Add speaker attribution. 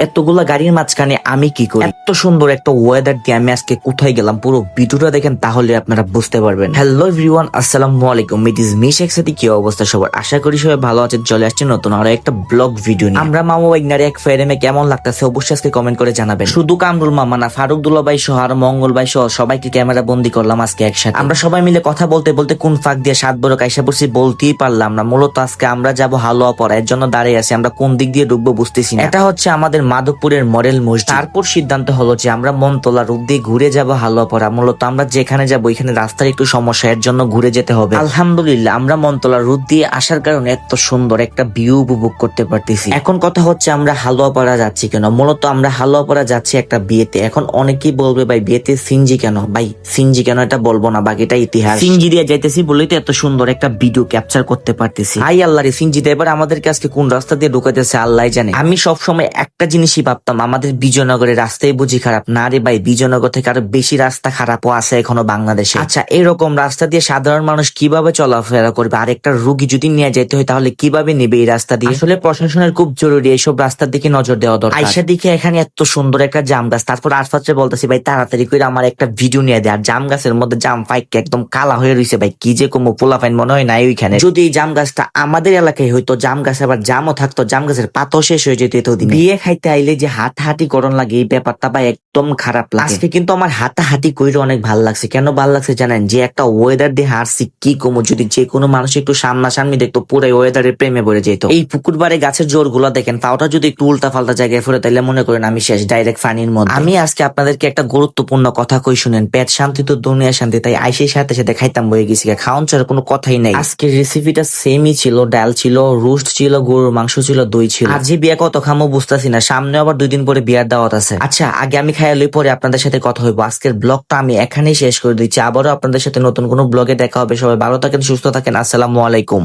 Speaker 1: এতগুলা গাড়ির মাঝখানে আমি কি করি? এত সুন্দর একটা ওয়েদার দিয়ে আমি আজকে কোথায় গেলাম পুরো ভিডিওটা দেখেন, তাহলে আপনারা বুঝতে পারবেন। হ্যালো এভরিওয়ান, আসসালামু আলাইকুম। ইট ইজ মি শেখ সাদি। কি অবস্থা সবার? আশা করি সবাই ভালো আছেন। চলে আসছে নতুন আরো একটা ব্লগ ভিডিও নিয়ে। আমরা মামা ওয়াইগনারে এক ফেরেমে কেমন লাগতেছে অবশ্যই আজকে কমেন্ট করে জানাবেন। শুধু কামরুল মামা না, ফারুক দুলা ভাই সহ আর মঙ্গল ভাই সহ সবাইকে ক্যামেরা বন্দি করলাম আজকে একসাথে। আমরা সবাই মিলে কথা বলতে বলতে কোন ফাঁক দিয়ে 7 বড় কাইসা পড়ছি বলতেই পারলাম না। মূলত আজকে আমরা যাব হালুয়া পড়া, এর জন্য দাঁড়িয়ে আছি। আমরা কোন দিক দিয়ে ঢুকবো বুঝতেছি না। এটা হচ্ছে আমাদের মাধবপুরের মডেল মসজিদ। তারপর সিদ্ধান্ত হলো যে আমরা মনতলা রূপ দিয়ে ঘুরে যাব হালুয়া পড়া। মূলত আমরা যেখানে যাবো এখানে রাস্তার একটু সমস্যা, এর জন্য ঘুরে যেতে হবে। আলহামদুলিল্লাহ আমরা মনতলা রূপ দিয়ে আসার কারণে এত সুন্দর একটা ভিউ উপভোগ করতে পারতেছি। এখন কথা হচ্ছে আমরা হালুয়া পড়া যাচ্ছি কেন? মূলত আমরা হালুয়া পড়া যাচ্ছি একটা বিয়েতে। এখন অনেকেই বলবে ভাই বিয়েতে সিনজি কেন? ভাই সিনজি কেন এটা বলবো না, বাকিটা ইতিহাস। সিনজি দিয়ে যাইতেছি বলেই তো এত সুন্দর একটা ভিডিও ক্যাপচার করতে পারতেছি। হাই আল্লাহ রে, সিনজিতে এবার আমাদেরকে আজকে কোন রাস্তা দিয়ে ঢুকাইতেছে আল্লাহ জানে। আমি সবসময় একটা জিনিসই ভাবতাম, আমাদের বিজয়নগরের রাস্তায় বুঝি খারাপ? না রে ভাই, বিজয়নগর থেকে আরো বেশি রাস্তা খারাপও আছে এখনো বাংলাদেশে। আচ্ছা, এরকম রাস্তা দিয়ে সাধারণ মানুষ কিভাবে চলাফেরা করবে? আর একটা রুগী যদি নিয়ে যেতে হয় তাহলে কিভাবে নেবে এই রাস্তা দিয়ে? আসলে প্রশাসনের খুব জরুরি এইসব রাস্তার দিকে নজর দেওয়া দরকার। আইসা দিকে এখানে এত সুন্দর একটা জাম গাছ। তারপর আরফাতরে বলতেছি ভাই তাড়াতাড়ি করে আমার একটা ভিডিও নিয়ে দেয়। আর জাম গাছের মধ্যে জাম ফাইক একদম কালা হয়ে রয়েছে ভাই, কি যে কমো পোলা ফাইন মনে হয় নাই ওইখানে। যদি এই জাম গাছটা আমাদের এলাকায় হইতো, জাম গাছ আবার জামও থাকতো, জাম গাছের পাতাও শেষ হয়ে যেত এতদিন। বিয়ে খাইতে আইলে যে হাতাহাতি করণ লাগে এই ব্যাপারটা ভাই একদম খারাপ লাগে। আজকে কিন্তু আমার হাতাহাতি কইরে অনেক ভালো লাগছে। কেন ভালো লাগছে জানেন? যে একটা ওয়েদার দিয়ে হারছি, কি কমো যদি যে কোনো মানুষ একটু সামনাসামনি দেখতো পুরো ওয়েদারের প্রেমে পড়ে যেত। এই পুকুর বাড়ি গাছের জোর গুলা দেখেন, পাওটা যদি একটু উল্টা ফাল্টা জায়গায় ফেরে তাহলে মনে করেন আমি শেষ, ডাইরেক্ট ফানির মধ্যে। আমি আজকে আপনাদেরকে একটা গুরুত্বপূর্ণ কথা কই শুনেন। পেট শান্তি তো দুনিয়া শান্তি, তাই আইসের সাথে সাথে খাইতাম বয়ে গেছি। খাওয়ান ছাড়া কোনো কথাই নাই। আজকের রেসিপিটা সেমই ছিল, ডাল ছিল, রোস্ট ছিল, গরুর মাংস ছিল, দই ছিল। আজ যে বিয়া কত খামো বুঝতেছি না, সামনে আবার 2 দিন পরে বিয়ার দাওয়াত আছে। আচ্ছা আগে আমি খাইয়া লই, পরে আপনাদের সাথে কথা হইব। আজকের ব্লগটা আমি এখানেই শেষ করে দিচ্ছি। আবারও আপনাদের সাথে নতুন কোনো ব্লগে দেখা হবে। সবাই ভালো থাকেন, সুস্থ থাকেন। আসসালামু আলাইকুম।